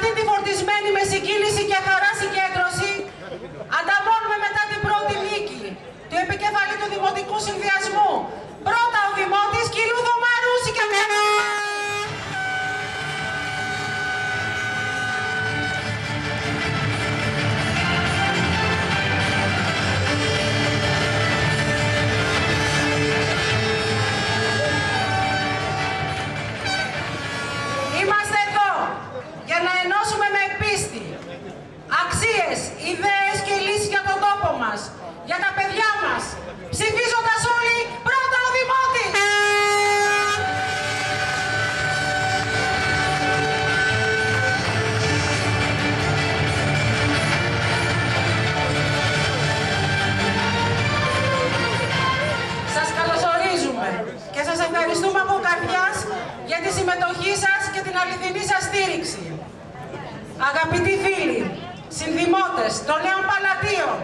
αυτή τη φορτισμένη με συγκίνηση και χαρά συγκέντρωση, ανταμώνουμε μετά την πρώτη νίκη του επικεφαλή του Δημοτικού Συνδυασμού. Πρώτα ο Δημότης κ. Δωμαρούση και είμαστε εδώ για να ενώσουμε με πίστη αξίες, ιδέες και λύσεις για τον τόπο μας, για τα παιδιά μας, ψηφίζοντας όλοι πρώτα ο Δημότης! Σας καλωσορίζουμε και σας ευχαριστούμε από καρδιάς για τη συμμετοχή σας και την αληθινή σας στήριξη. Αγαπητοί φίλοι, συνδημότες των Νέων Παλατίων,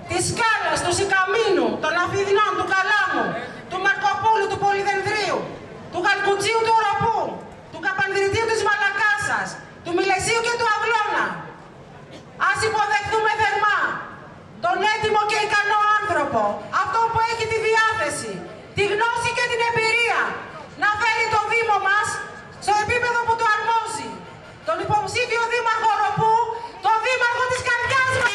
της Σκάλας, του Σικαμίνου, των Αφιδινών, του Καλάμου, του Μαρκοπούλου, του Πολυδενδρίου, του Χαλκουτσίου, του Οροπού, του Καπανδριτίου της Μαλακάσας, του Μιλεσίου και του Αυλώνα. Ας υποδεχθούμε θερμά τον έτοιμο και ικανό άνθρωπο, αυτό που έχει τη διάθεση, τη γνώση και την εμπειρία να φέρει το Δήμο μας στο επίπεδο που του αρμόζει. Τον υποψήφιο Δήμαρχο Οροπού, τον Δήμαρχο της καρδιάς μας.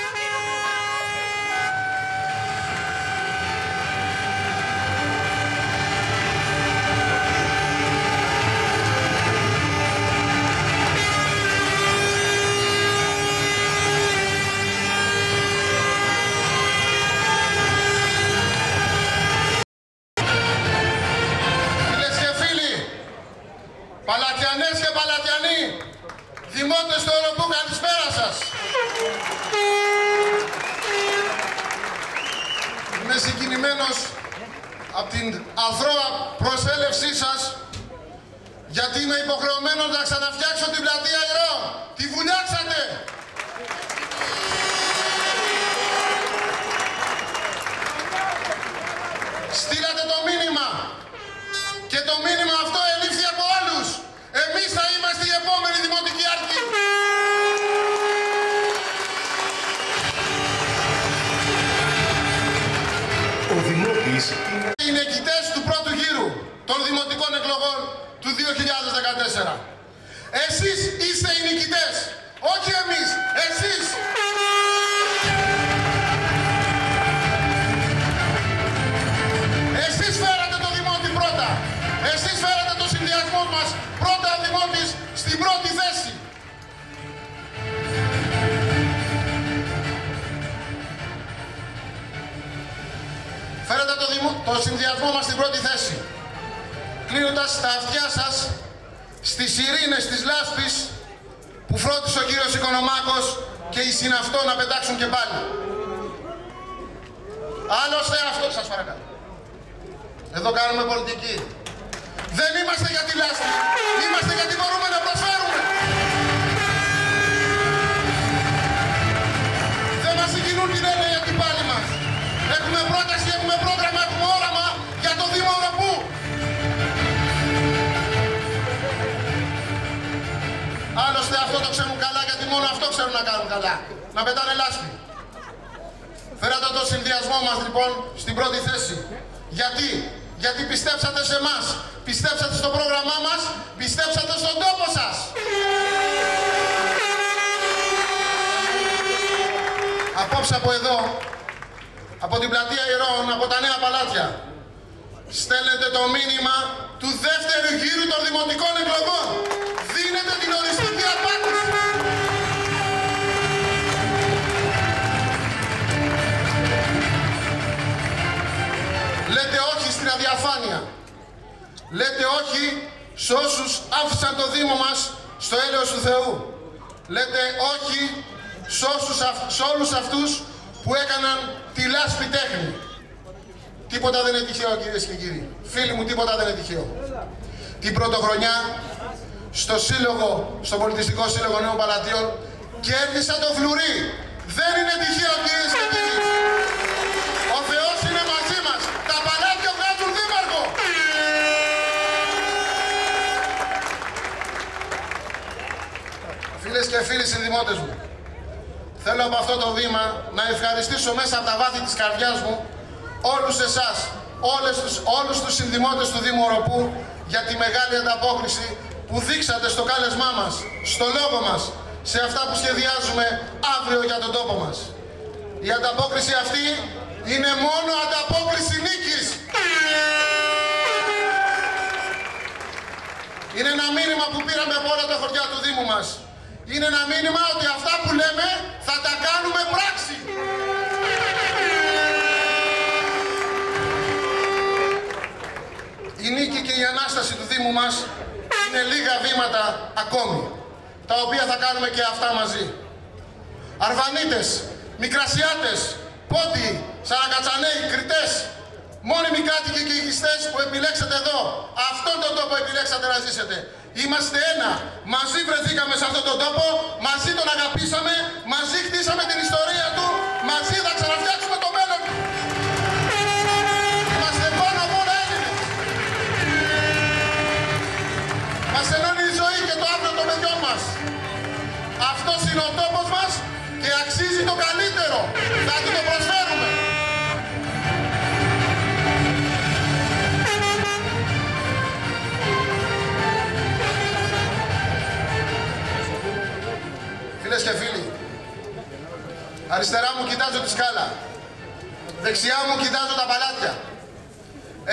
Παλατιανές και Παλατιανοί, δημότες του Οροπού, καλησπέρα σας. Είμαι συγκινημένος από την αθρώα προσέλευσή σας, γιατί είμαι υποχρεωμένος να ξαναφτιάξω την πλατεία Ηρώων. Τη βουλιάξατε. Στείλατε το μήνυμα και το μήνυμα αυτό ελήφθη από όλους. Εμείς θα είμαστε η επόμενη Δημοτική Αρχή. Ο Δημότης Οι νικητές του πρώτου γύρου των δημοτικών εκλογών του 2014. Εσείς είστε οι νικητές, όχι εμείς, εσείς. Εσείς φέρατε το Δημότη πρώτα. Εσείς φέρατε το συνδυασμό μας πρώτα ο Δημότης στην πρώτη θέση. Φέρατε το συνδυασμό μας στην πρώτη θέση. Κλείνοντας τα αυτιά σας στις ειρήνες της λάσπης που φρόντισε ο κύριος Οικονομάκος και οι συναυτό να πετάξουν και πάλι. Άλλωστε αυτό, σας παρακαλώ. Εδώ κάνουμε πολιτική. Δεν είμαστε για τη λάσπη. Είμαστε γιατί μπορούμε να προσφέρουμε. Δεν μας συγκινούν την έννοια για την πάλη μας. Έχουμε πρόταση, έχουμε πρόγραμμα, έχουμε όραμα για το Δήμο Οροπού. Άλλωστε αυτό το ξέρουν καλά, γιατί μόνο αυτό ξέρουν να κάνουν καλά. Να πετάνε λάσπη. Φέρατε το συνδυασμό μας λοιπόν στην πρώτη θέση. Γιατί πιστέψατε σε εμάς, πιστέψατε στο πρόγραμμά μας, πιστέψατε στον τόπο σας. Απόψε από εδώ, από την πλατεία Ηρώων, από τα Νέα Παλάτια, στέλνετε το μήνυμα του δεύτερου γύρου των δημοτικών εκλογών. Δίνετε την οριστική απάντηση. Λέτε όχι στην αδιαφάνεια. Λέτε όχι σε όσους άφησαν το Δήμο μας στο έλεος του Θεού. Λέτε όχι σε όλους αυτούς που έκαναν τη λάσπη τέχνη. Τίποτα δεν είναι τυχαίο, κυρίες και κύριοι. Φίλοι μου, τίποτα δεν είναι τυχαίο. Την πρωτοχρονιά στο Πολιτιστικό Σύλλογο Νέων Παλατίων κέρδισα το φλουρί. Δεν είναι τυχαίο, κυρίες και κύριοι. Ο Θεός είναι μαζί μας. Τα παλάτια βγάζουν δήμαρχο. Φίλες και και φίλοι συνδημότες μου, θέλω από αυτό το βήμα να ευχαριστήσω μέσα από τα βάθη της καρδιάς μου όλους εσάς, όλους τους συνδημότες του Δήμου Οροπού για τη μεγάλη ανταπόκριση που δείξατε στο κάλεσμά μας, στο λόγο μας, σε αυτά που σχεδιάζουμε αύριο για τον τόπο μας. Η ανταπόκριση αυτή είναι μόνο ανταπόκριση νίκης. Είναι ένα μήνυμα που πήραμε από όλα τα χωριά του Δήμου μας. Είναι ένα μήνυμα ότι αυτά που λέμε θα τα κάνουμε πράξη. Η νίκη και η Ανάσταση του Δήμου μας είναι λίγα βήματα ακόμη, τα οποία θα κάνουμε και αυτά μαζί. Αρβανίτες, Μικρασιάτες, Πόντιοι, Σαρακατσανέοι, Κρητές, μόνιμοι κάτοικοι και οικιστές που επιλέξατε εδώ, αυτόν τον τόπο επιλέξατε να ζήσετε. Είμαστε ένα. Μαζί βρεθήκαμε σε αυτόν τον τόπο, μαζί τον αγαπήσαμε, μαζί χτίσαμε την ιστορία του, μαζί θα ξαναφτιάξουμε το μέλλον του. Είμαστε πάνω απ' όλα Έλληνες. Μας ενώνει η ζωή και το αύριο των παιδιών μας. Αυτός είναι ο τόπος μας και αξίζει το καλύτερο. Θα του το προσφέρουμε. Φίλες και φίλοι, αριστερά μου κοιτάζω τη σκάλα, δεξιά μου κοιτάζω τα παλάτια,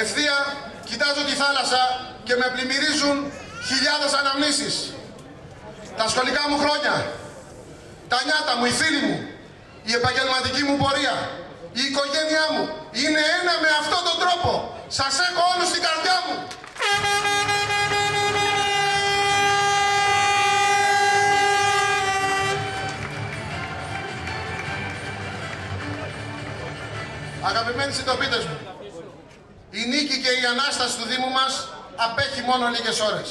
ευθεία κοιτάζω τη θάλασσα και με πλημμυρίζουν χιλιάδες αναμνήσεις. Τα σχολικά μου χρόνια, τα νιάτα μου, οι φίλοι μου, η επαγγελματική μου πορεία, η οικογένειά μου είναι ένα με αυτόν τον τρόπο. Σας έχω όλους στην καρδιά μου. Αγαπημένοι συντοπίτες μου, η νίκη και η Ανάσταση του Δήμου μας απέχει μόνο λίγες ώρες.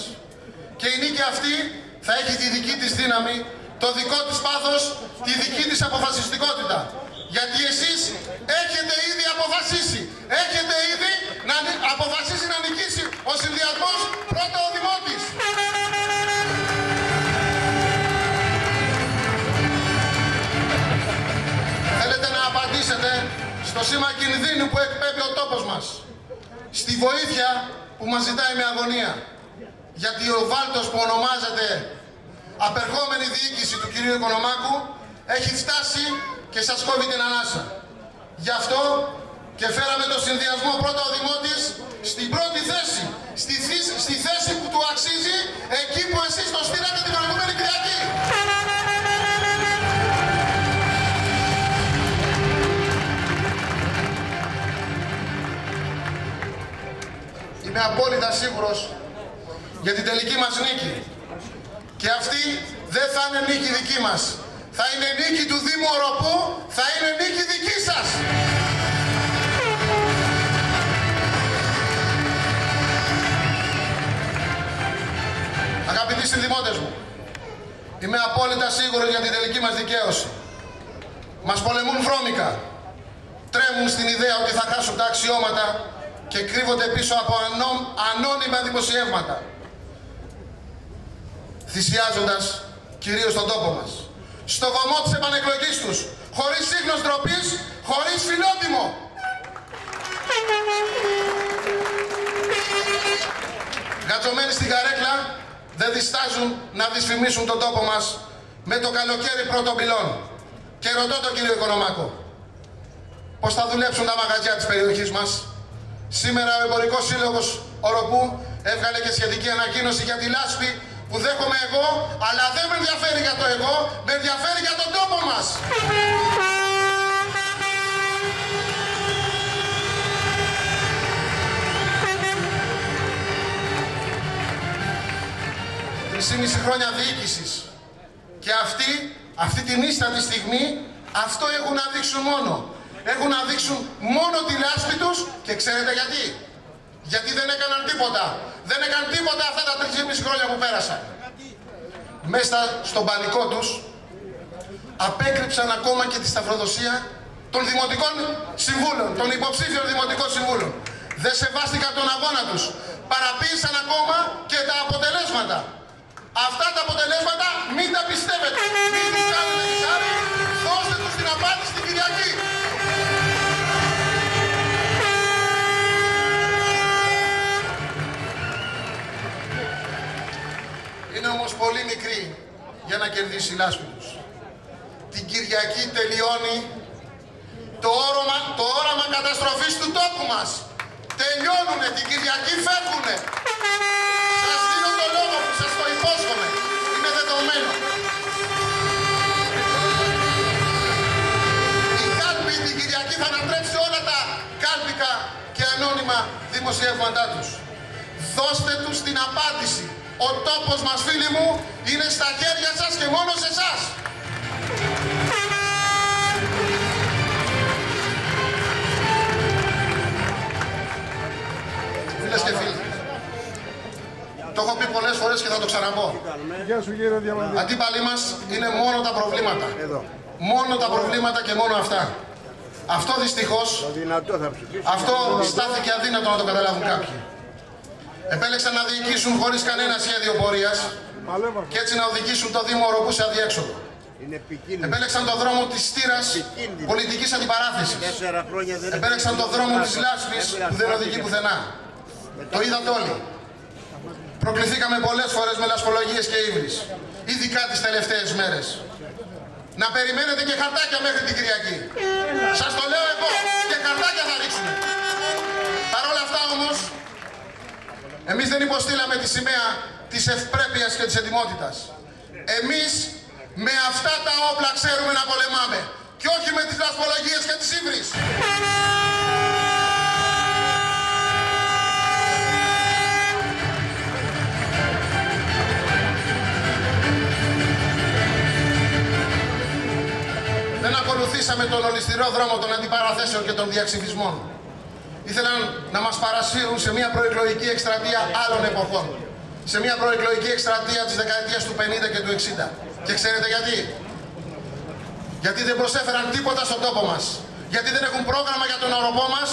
Και η νίκη αυτή θα έχει τη δική της δύναμη, το δικό της πάθος, τη δική της αποφασιστικότητα. Γιατί εσείς έχετε ήδη αποφασίσει, έχετε ήδη αποφασίσει να νικήσει ο συνδυασμός πρώτα ο Δημότης. Θέλετε να απαντήσετε στο σήμα κινδύνου που εκπέμπει ο τόπος μας, στη βοήθεια που μας ζητάει με αγωνία. Γιατί ο βάλτος που ονομάζεται απερχόμενη διοίκηση του κυρίου Οικονομάκου έχει φτάσει και σας κόβει την ανάσα. Γι' αυτό και φέραμε το συνδυασμό πρώτα ο Δημότης στην πρώτη θέση, στη θέση που του αξίζει, εκεί που εσείς το στείλατε την προηγούμενη Κυριακή. Είμαι απόλυτα σίγουρος για την τελική μας νίκη. Και αυτή δεν θα είναι νίκη δική μας. Θα είναι νίκη του Δήμου Οροπού, θα είναι νίκη δική σας. Αγαπητοί συνδημότες μου, είμαι απόλυτα σίγουρος για την τελική μας δικαίωση. Μας πολεμούν βρώμικα. Τρέμουν στην ιδέα ότι θα χάσουν τα αξιώματα και κρύβονται πίσω από ανώνυμα δημοσιεύματα, θυσιάζοντας κυρίως τον τόπο μας, στο βωμό της επανεκλογής τους, χωρίς ίχνος ντροπής, χωρίς φιλότιμο. Γατζωμένοι στην καρέκλα, δεν διστάζουν να δυσφημίσουν τον τόπο μας με το καλοκαίρι πρώτων πυλών. Και ρωτώ τον κύριο Οικονομάκο, πώς θα δουλέψουν τα μαγαζιά της περιοχής μας. Σήμερα ο Εμπορικός Σύλλογος Οροπού έβγαλε και σχετική ανακοίνωση για τη λάσπη που δέχομαι εγώ, αλλά δεν με ενδιαφέρει για το εγώ, με ενδιαφέρει για τον τόπο μας. 3,5 χρόνια διοίκησης. Και αυτή την ίστατη στιγμή, αυτό έχουν να δείξουν μόνο. Έχουν να δείξουν μόνο τη λάσπη τους και ξέρετε γιατί. Γιατί δεν έκαναν τίποτα. Δεν έκαναν τίποτα αυτά τα 3,5 χρόνια που πέρασαν. Μέσα στον πανικό τους απέκρυψαν ακόμα και τη σταυροδοσία των δημοτικών συμβούλων, των υποψήφιων δημοτικών συμβούλων. Δεν σεβάστηκαν τον αγώνα τους. Παραποίησαν ακόμα και τα αποτελέσματα. Αυτά τα αποτελέσματα μην τα πιστεύετε. Μην τους κάνετε τη χάρη, δώστε τους την απάντηση την Κυριακή. Είναι όμως πολύ μικρή για να κερδίσει η λάσπη τους. Την Κυριακή τελειώνει το όραμα καταστροφής του τόπου μας. Τελειώνουνε, την Κυριακή φεύγουνε. Σας δίνω το λόγο μου, σας το υπόσχομαι. Είναι δεδομένο. Η κάλπη την Κυριακή θα ανατρέψει όλα τα κάλπικα και ανώνυμα δημοσιεύματά τους. Δώστε τους την απάντηση. Ο τόπος μας, φίλοι μου, είναι στα χέρια σας και μόνο σε εσάς. Φίλες και φίλοι, το έχω πει πολλές φορές και θα το ξαναπώ. Αντίπαλοι μας είναι μόνο τα προβλήματα. Μόνο τα προβλήματα και μόνο αυτά. Αυτό δυστυχώς, αυτό στάθηκε αδύνατο να το καταλάβουν κάποιοι. Επέλεξαν να διοικήσουν χωρίς κανένα σχέδιο πορείας και έτσι να οδηγήσουν το Δήμο Οροπού σε αδιέξοδο. Επέλεξαν τον δρόμο της στήρας πολιτικής αντιπαράθεσης. Επέλεξαν τον δρόμο της λάσπης που δεν οδηγεί πουθενά. Το είδατε όλοι. Προκληθήκαμε πολλές φορές με λασπολογίες και ύβρις, ειδικά τις τελευταίες μέρες. Να περιμένετε και χαρτάκια μέχρι την Κυριακή. Σας το λέω εγώ, και χαρτάκια θα ρίξουμε. Παρ' όλα αυτά όμως, εμείς δεν υποστήλαμε τη σημαία της ευπρέπειας και της ετοιμότητας. Εμείς με αυτά τα όπλα ξέρουμε να πολεμάμε και όχι με τις λασπολογίες και τις ύβρις. Δεν ακολουθήσαμε τον ολισθηρό δρόμο των αντιπαραθέσεων και των διαξυφισμών. Ήθελαν να μας παρασύρουν σε μια προεκλογική εκστρατεία άλλων εποχών. Σε μια προεκλογική εκστρατεία της δεκαετίας του 50 και του 60. Και ξέρετε γιατί? Γιατί δεν προσέφεραν τίποτα στον τόπο μας. Γιατί δεν έχουν πρόγραμμα για τον Οροπό μας.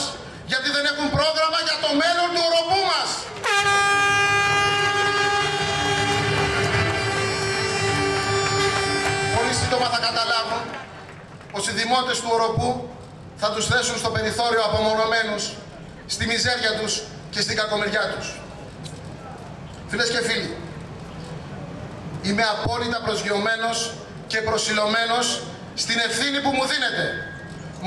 Γιατί δεν έχουν πρόγραμμα για το μέλλον του Οροπού μας. Πολύ σύντομα θα καταλάβουν πως οι δημότες του Οροπού θα τους θέσουν στο περιθώριο απομονωμένους, στη μιζέρια τους και στην κακομοιριά τους. Φίλες και φίλοι, είμαι απόλυτα προσγειωμένος και προσιλωμένος στην ευθύνη που μου δίνετε.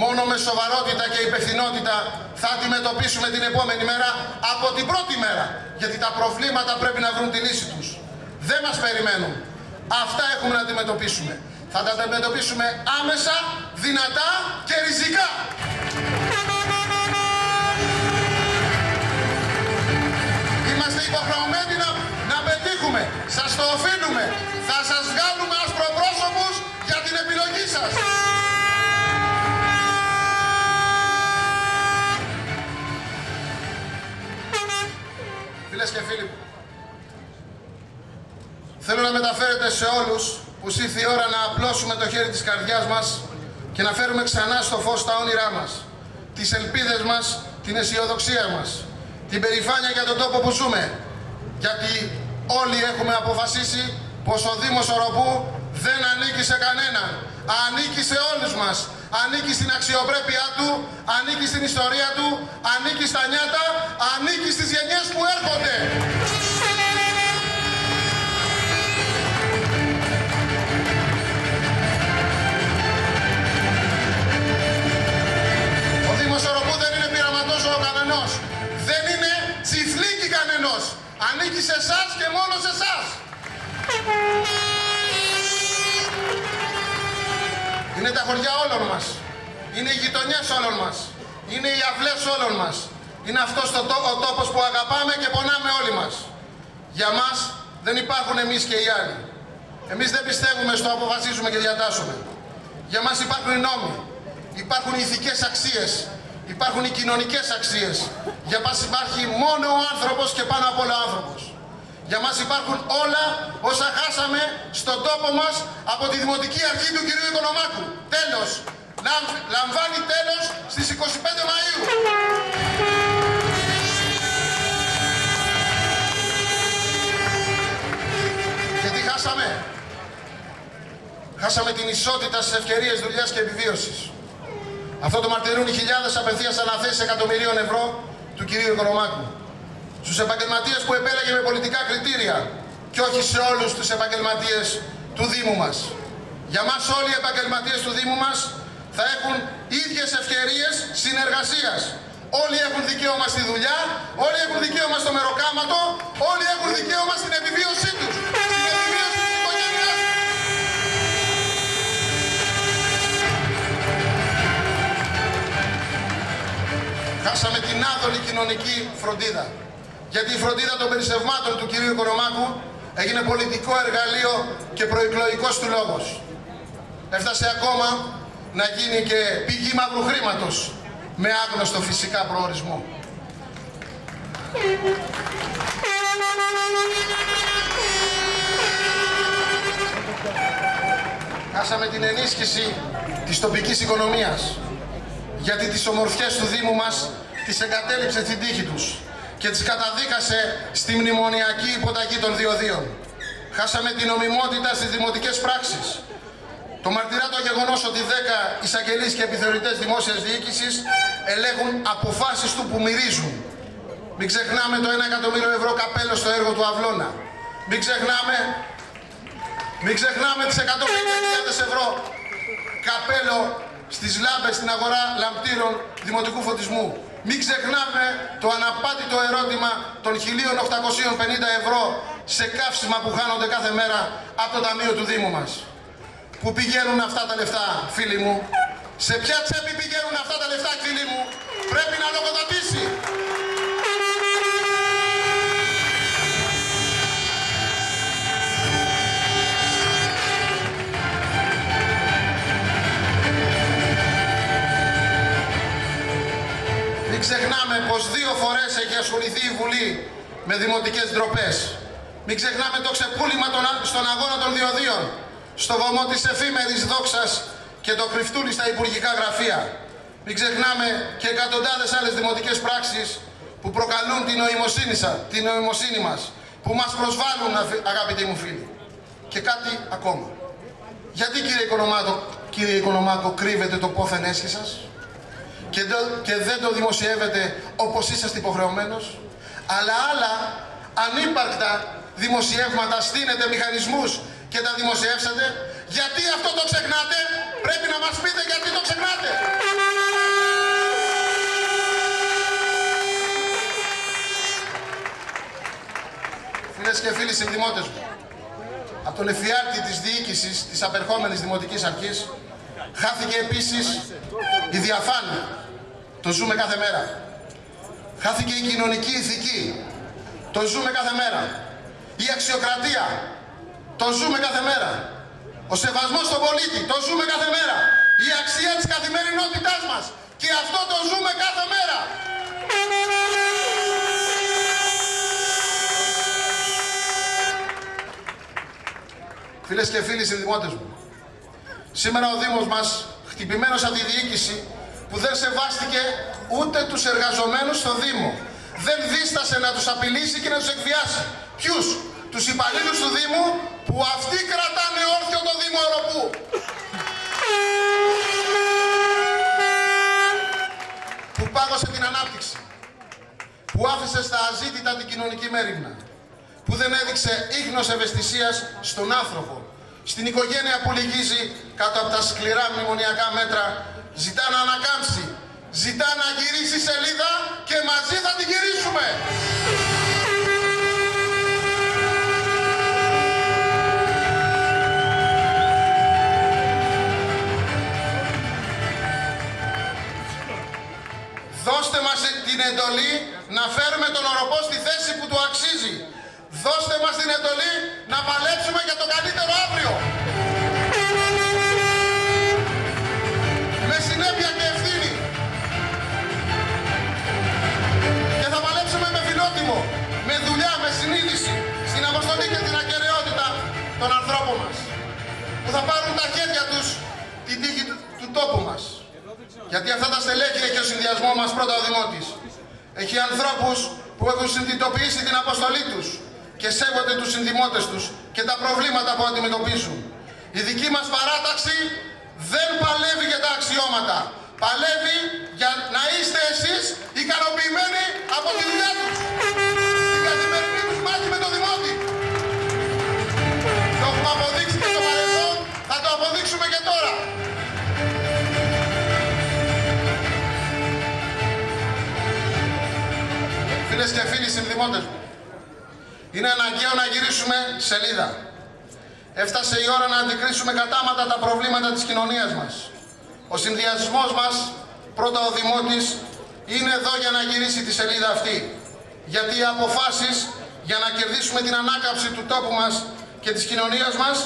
Μόνο με σοβαρότητα και υπευθυνότητα θα αντιμετωπίσουμε την επόμενη μέρα από την πρώτη μέρα. Γιατί τα προβλήματα πρέπει να βρουν τη λύση τους. Δεν μας περιμένουν. Αυτά έχουμε να αντιμετωπίσουμε. Θα τα αντιμετωπίσουμε άμεσα, δυνατά και ριζικά. Είμαστε υποχρεωμένοι να πετύχουμε. Σας το οφείλουμε. Θα σας βγάλουμε ασπροπρόσωπους για την επιλογή σας. Φίλες και φίλοι, θέλω να μεταφέρετε σε όλους πως ήρθε η ώρα να απλώσουμε το χέρι της καρδιάς μας και να φέρουμε ξανά στο φως τα όνειρά μας, τις ελπίδες μας, την αισιοδοξία μας, την περηφάνεια για τον τόπο που ζούμε. Γιατί όλοι έχουμε αποφασίσει πως ο Δήμος Οροπού δεν ανήκει σε κανέναν. Ανήκει σε όλους μας. Ανήκει στην αξιοπρέπειά του, ανήκει στην ιστορία του, ανήκει στα νιάτα, ανήκει στις γενιές που έρχονται. Ο Δήμος Οροπού δεν είναι πειραματόζωο κανενός. Δεν είναι τσιφλίκι κανενός. Ανήκει σε εσάς και μόνο σε εσάς. Είναι τα χωριά όλων μας. Είναι οι γειτονιές όλων μας. Είναι οι αυλές όλων μας. Είναι αυτός ο τόπος που αγαπάμε και πονάμε όλοι μας. Για μας δεν υπάρχουν εμείς και οι άλλοι. Εμείς δεν πιστεύουμε στο αποφασίζουμε και διατάσσουμε. Για μας υπάρχουν οι νόμοι. Υπάρχουν οι ηθικές αξίες. Υπάρχουν οι κοινωνικές αξίες. Για μας υπάρχει μόνο ο άνθρωπος και πάνω απ' όλα ο άνθρωπος. Για μας υπάρχουν όλα όσα χάσαμε στον τόπο μας από τη Δημοτική Αρχή του κυρίου Οικονομάκου. Τέλος. Λαμβάνει τέλος στις 25 Μαΐου. Και Χάσαμε την ισότητα στις ευκαιρίες δουλειάς και επιβίωσης. Αυτό το μαρτυρούν οι χιλιάδες απευθείας αναθέσεις εκατομμυρίων ευρώ του κυρίου Οικονομάκου. Στους επαγγελματίες που επέλεγε με πολιτικά κριτήρια και όχι σε όλους τους επαγγελματίες του Δήμου μας. Για μας όλοι οι επαγγελματίες του Δήμου μας θα έχουν ίδιες ευκαιρίες συνεργασίας. Όλοι έχουν δικαίωμα στη δουλειά, όλοι έχουν δικαίωμα στο μεροκάματο, όλοι έχουν δικαίωμα στην επιβίωσή τους, στην επιβίωση της οικογένειάς τους. Χάσαμε την άδολη κοινωνική φροντίδα. Γιατί η φροντίδα των περισσευμάτων του κυρίου Οικονομάκου έγινε πολιτικό εργαλείο και προεκλογικός του λόγος. Έφτασε ακόμα να γίνει και πηγή μαύρου χρήματος, με άγνωστο φυσικά προορισμό. Χάσαμε την ενίσχυση της τοπικής οικονομίας, γιατί τις ομορφιές του Δήμου μας τις εγκατέλειψε την τύχη τους και τις καταδίκασε στη μνημονιακή υποταγή των διοδίων. Χάσαμε την νομιμότητα στις δημοτικές πράξεις. Το μαρτυρά το γεγονός ότι 10 εισαγγελείς και επιθεωρητές δημόσιας διοίκησης ελέγχουν αποφάσεις του που μυρίζουν. Μην ξεχνάμε το 1 εκατομμύριο ευρώ καπέλο στο έργο του Αυλώνα. Μην ξεχνάμε τις 150.000 ευρώ καπέλο στις λάμπες στην αγορά λαμπτήρων δημοτικού φωτισμού. Μην ξεχνάμε το αναπάτητο ερώτημα των 1.850 ευρώ σε καύσιμα που χάνονται κάθε μέρα από το ταμείο του Δήμου μας. Πού πηγαίνουν αυτά τα λεφτά, φίλοι μου? Σε ποια τσέπη πηγαίνουν αυτά τα λεφτά, φίλοι μου? Πρέπει να λογοδοτήσει. Μην ξεχνάμε πως 2 φορές έχει ασχοληθεί η Βουλή με δημοτικές ντροπές. Μην ξεχνάμε το ξεπούλημα στον αγώνα των διοδίων, στο βωμό της εφήμερης δόξας και το κρυφτούλι στα υπουργικά γραφεία. Μην ξεχνάμε και εκατοντάδες άλλες δημοτικές πράξεις που προκαλούν την νοημοσύνη μας, που μας προσβάλλουν, αγαπητοί μου φίλοι. Και κάτι ακόμα. Γιατί, κύριε Οικονομάκο, κρύβετε το πόθεν έσχη σας και δεν το δημοσιεύετε όπως είσαστε υποχρεωμένος? Αλλά άλλα ανύπαρκτα δημοσιεύματα στείνετε μηχανισμούς και τα δημοσιεύσατε. Γιατί αυτό το ξεχνάτε? Πρέπει να μας πείτε γιατί το ξεχνάτε. Φίλες και φίλοι συνδημότες μου, από τον εφιάλτη της διοίκησης της απερχόμενης Δημοτικής Αρχής χάθηκε επίσης η διαφάνεια. Το ζούμε κάθε μέρα. Χάθηκε η κοινωνική ηθική. Το ζούμε κάθε μέρα. Η αξιοκρατία. Το ζούμε κάθε μέρα. Ο σεβασμός στον πολίτη. Το ζούμε κάθε μέρα. Η αξία της καθημερινότητάς μας. Και αυτό το ζούμε κάθε μέρα. Φίλες και φίλοι συνδημότες μου, σήμερα ο Δήμος μας, χτυπημένος από τη διοίκηση που δεν σεβάστηκε ούτε τους εργαζομένους στο Δήμο, δεν δίστασε να τους απειλήσει και να τους εκβιάσει. Ποιους? Τους υπαλλήλους του Δήμου που αυτοί κρατάνε όρθιο το Δήμο Οροπού. Που πάγωσε την ανάπτυξη. Που άφησε στα αζήτητα την κοινωνική μέριμνα. Που δεν έδειξε ίχνος ευαισθησίας στον άνθρωπο. Στην οικογένεια που λυγίζει κάτω από τα σκληρά μνημονιακά μέτρα, ζητά να ανακάμψει. Ζητά να γυρίσει σελίδα και μαζί θα την γυρίσουμε. Δώστε μας την εντολή να φέρουμε τον Οροπό στη θέση που του αξίζει. Δώστε μας την εντολή να παλέψουμε για το καλύτερο αύριο. Με συνέπεια και ευθύνη. Και θα παλέψουμε με φιλότιμο, με δουλειά, με συνείδηση, στην αποστολή και την ακεραιότητα των ανθρώπων μας. Που θα πάρουν τα χέρια τους την τύχη του τόπου μας. Γιατί αυτά τα στελέχη έχει ο συνδυασμό μας πρώτα ο Δημότης. Έχει ανθρώπους που έχουν συνειδητοποιήσει την αποστολή τους και σέβονται τους συνδημότες τους και τα προβλήματα που αντιμετωπίζουν. Η δική μας παράταξη δεν παλεύει για τα αξιώματα. Παλεύει για να είστε εσείς ικανοποιημένοι από τη δουλειά τους. Στην καθημερινή τους μάχη με το Δημότη. Το έχουμε αποδείξει και στο παρελθόν, θα το αποδείξουμε και τώρα. Φίλες και φίλοι συνδημότες μου, είναι αναγκαίο να γυρίσουμε σελίδα. Έφτασε η ώρα να αντικρίσουμε κατάματα τα προβλήματα της κοινωνίας μας. Ο συνδυασμός μας, πρώτα ο Δημότης, είναι εδώ για να γυρίσει τη σελίδα αυτή. Γιατί οι αποφάσεις για να κερδίσουμε την ανάκαμψη του τόπου μας και της κοινωνίας μας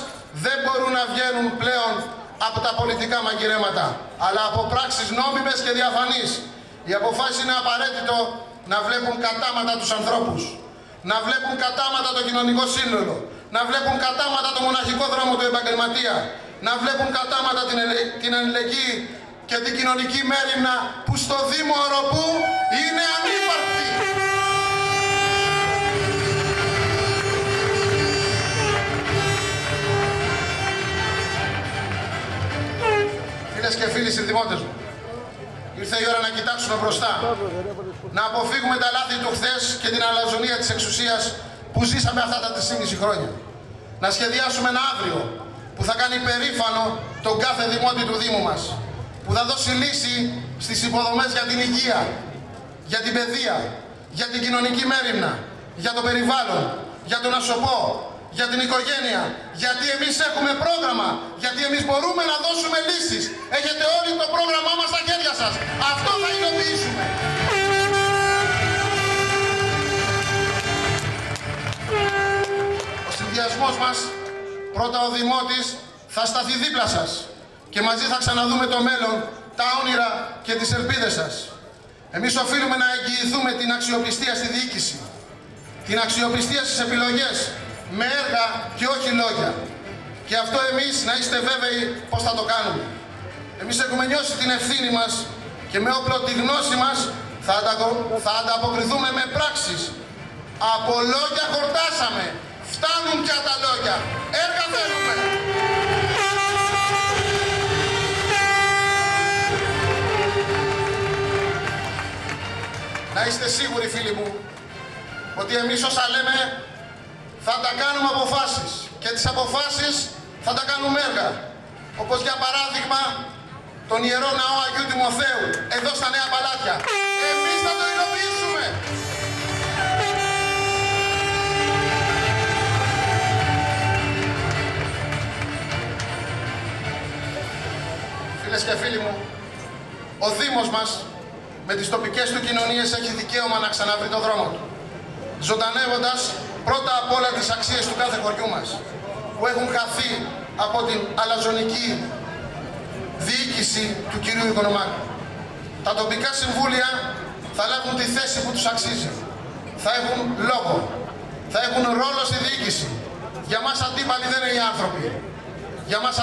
δεν μπορούν να βγαίνουν πλέον από τα πολιτικά μαγειρέματα, αλλά από πράξεις νόμιμες και διαφανείς. Οι αποφάσεις είναι απαραίτητο να βλέπουν κατάματα τους ανθρώπους, να βλέπουν κατάματα το κοινωνικό σύνολο, να βλέπουν κατάματα το μοναχικό δρόμο του επαγγελματία, να βλέπουν κατάματα την αλληλεγγύη και την κοινωνική μέριμνα που στο Δήμο Οροπού είναι ανύπαρκτη. Φίλες και φίλοι συνδημότες μου, ήρθε η ώρα να κοιτάξουμε μπροστά, να αποφύγουμε τα λάθη του χθες και την αλαζονία της εξουσίας που ζήσαμε αυτά τα 3,5 χρόνια. Να σχεδιάσουμε ένα αύριο που θα κάνει περήφανο τον κάθε δημότη του Δήμου μας, που θα δώσει λύση στις υποδομές για την υγεία, για την παιδεία, για την κοινωνική μέριμνα, για το περιβάλλον, για τον ασωπό, για την οικογένεια, γιατί εμείς έχουμε πρόγραμμα, γιατί εμείς μπορούμε να δώσουμε λύσεις. Έχετε όλοι το πρόγραμμά μας στα χέρια σας. Αυτό θα υλοποιήσουμε. Ο συνδυασμός μας, πρώτα ο Δημότης, θα σταθεί δίπλα σας και μαζί θα ξαναδούμε το μέλλον, τα όνειρα και τις ελπίδες σας. Εμείς οφείλουμε να εγγυηθούμε την αξιοπιστία στη διοίκηση, την αξιοπιστία στις επιλογές, με έργα και όχι λόγια. Και αυτό εμείς να είστε βέβαιοι πως θα το κάνουμε. Εμείς έχουμε νιώσει την ευθύνη μας και με όπλο τη γνώση μας θα ανταποκριθούμε με πράξεις. Από λόγια χορτάσαμε. Φτάνουν πια τα λόγια. Έργα θέλουμε. Να είστε σίγουροι φίλοι μου ότι εμείς όσα λέμε θα τα κάνουμε αποφάσεις και τις αποφάσεις θα τα κάνουμε έργα. Όπως για παράδειγμα τον Ιερό Ναό Αγίου Τιμοθέου εδώ στα Νέα Παλάτια. Εμείς θα το υλοποιήσουμε. Φίλες και φίλοι μου, ο Δήμος μας με τις τοπικές του κοινωνίες έχει δικαίωμα να ξαναβρει το δρόμο του, ζωντανεύοντας πρώτα απ' όλα τις αξίες του κάθε χωριού μας, που έχουν χαθεί από την αλαζονική διοίκηση του κυρίου Οικονομάκου. Τα τοπικά συμβούλια θα λάβουν τη θέση που τους αξίζει. Θα έχουν λόγο, θα έχουν ρόλο στη διοίκηση. Για μας αντίπαλοι δεν είναι οι άνθρωποι. Για μας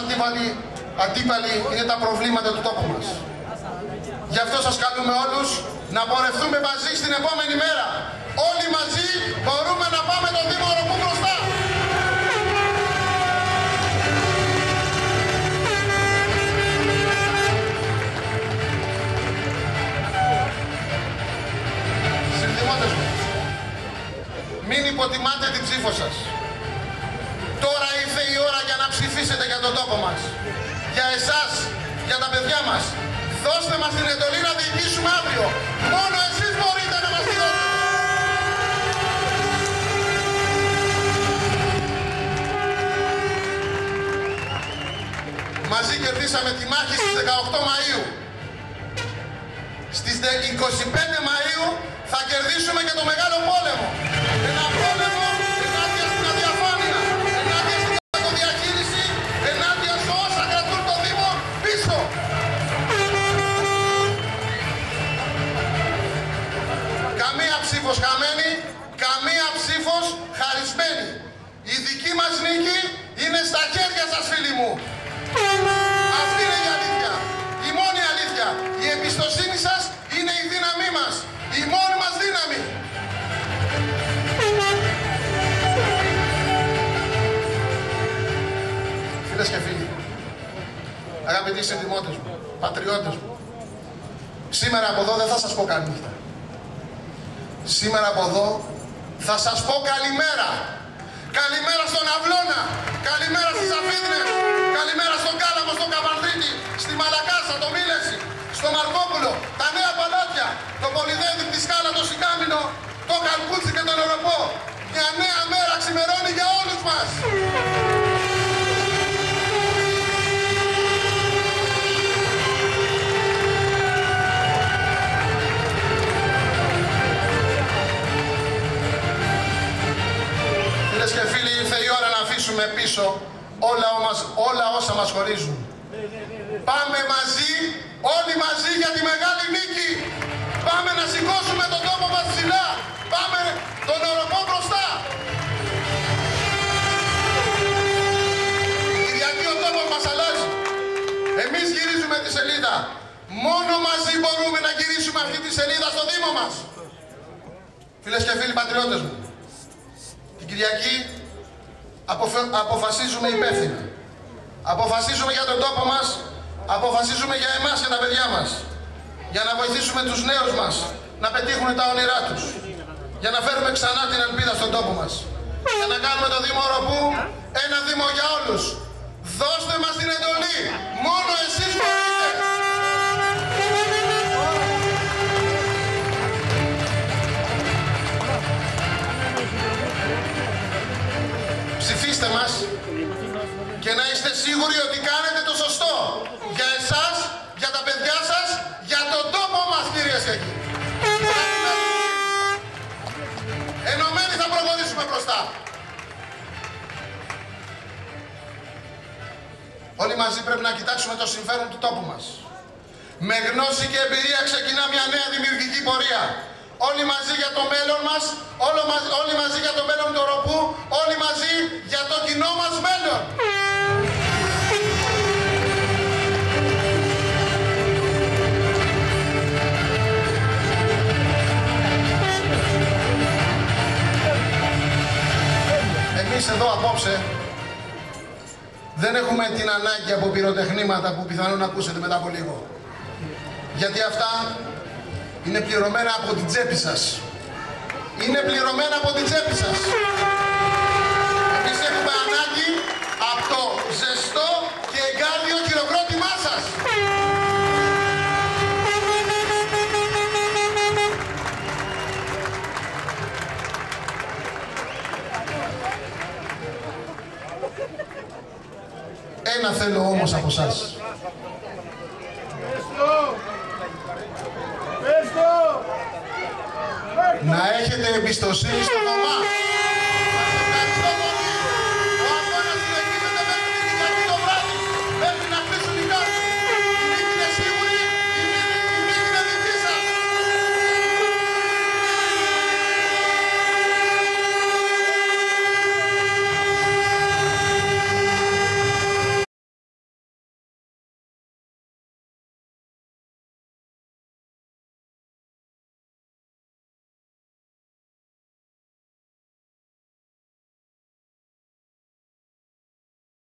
αντίπαλοι είναι τα προβλήματα του τόπου μας. Γι' αυτό σας καλούμε όλους να πορευτούμε μαζί στην επόμενη μέρα. Όλοι μαζί μπορούμε να πάμε τον Δήμο Οροπού μπροστά. Συνδημότες μου, μην υποτιμάτε την ψήφο σας. Τώρα ήρθε η ώρα για να ψηφίσετε για τον τόπο μας. Για εσάς, για τα παιδιά μας. Δώστε μας την εντολή να διοικήσουμε αύριο. Μόνο εσείς μπορείτε να μας τη δώσετε. Μαζί κερδίσαμε τη μάχη στις 18 Μαΐου. Στις 25 Μαΐου θα κερδίσουμε και το Μεγάλο Πόλεμο. Ένα πόλεμο ενάντια στην αδιαφάνεια, ενάντια στην κακοδιαχείριση, ενάντια σε όσα κρατούν το Δήμο πίσω. Καμία ψήφος χαμένη, καμία ψήφος χαρισμένη. Η δική μας νίκη είναι στα χέρια σας, φίλοι μου. Αυτή είναι η αλήθεια. Η μόνη αλήθεια. Η εμπιστοσύνη σας είναι η δύναμή μας. Η μόνη μας δύναμη. Φίλες και φίλοι, αγαπητοί συντιμότες μου, πατριώτες μου, σήμερα από εδώ δεν θα σας πω καληνύχτα. Σήμερα από εδώ θα σας πω καλημέρα. Καλημέρα στον Αυλώνα, καλημέρα στις Αφίδνες, καλημέρα στον Κάλαμο, στον Καβανδρίτη, στη Μαλακάσα, το Μήλεση, στο Μαρκόπουλο, τα Νέα Παλάτια, το Πολυδέδι, τη Σκάλα, το Σικάμινο, το Καλκούτσι και τον Οροπό. Μια νέα μέρα ξημερώνει για όλους μας. Φίλες και φίλοι, ήρθε η ώρα να αφήσουμε πίσω όλα όσα μας χωρίζουν. Πάμε μαζί, όλοι μαζί για τη μεγάλη νίκη. Πάμε να σηκώσουμε τον τόπο μας ψηλά. Πάμε τον Οροπό μπροστά. Κυριακή ο τόπος μας αλλάζει. Εμείς γυρίζουμε τη σελίδα. Μόνο μαζί μπορούμε να γυρίσουμε αυτή τη σελίδα στο Δήμο μας. Φίλες και φίλοι πατριώτες μου, την Κυριακή αποφασίζουμε υπεύθυνα. Αποφασίζουμε για τον τόπο μας, αποφασίζουμε για εμάς και τα παιδιά μας. Για να βοηθήσουμε τους νέους μας να πετύχουν τα όνειρά τους. Για να φέρουμε ξανά την ελπίδα στον τόπο μας. Για να κάνουμε το Δήμο Οροπού ένα Δήμο για όλους. Δώστε μας την εντολή. Μόνο εσείς μπορείτε. Ψηφίστε μας και να είστε σίγουροι ότι κάνετε το σωστό. Για εσάς, για τα παιδιά σας, για τον τόπο μας, κυρίες και κύριοι. Ενωμένοι θα προχωρήσουμε μπροστά. Όλοι μαζί πρέπει να κοιτάξουμε το συμφέρον του τόπου μας. Με γνώση και εμπειρία ξεκινά μια νέα δημιουργική πορεία. Όλοι μαζί για το μέλλον μας, όλοι μαζί για το μέλλον του Οροπού, όλοι μαζί για το κοινό μας μέλλον. Εμείς εδώ απόψε δεν έχουμε την ανάγκη από πυροτεχνήματα που πιθανόν ακούσετε μετά από λίγο. Γιατί αυτά είναι πληρωμένα από την τσέπη σας. Είναι πληρωμένα από την τσέπη σας. Εμείς έχουμε ανάγκη από το ζεστό και εγκάρδιο χειροκρότημά σας. Ένα θέλω όμως από εσάς. Να έχετε εμπιστοσύνη στο κομμάτι.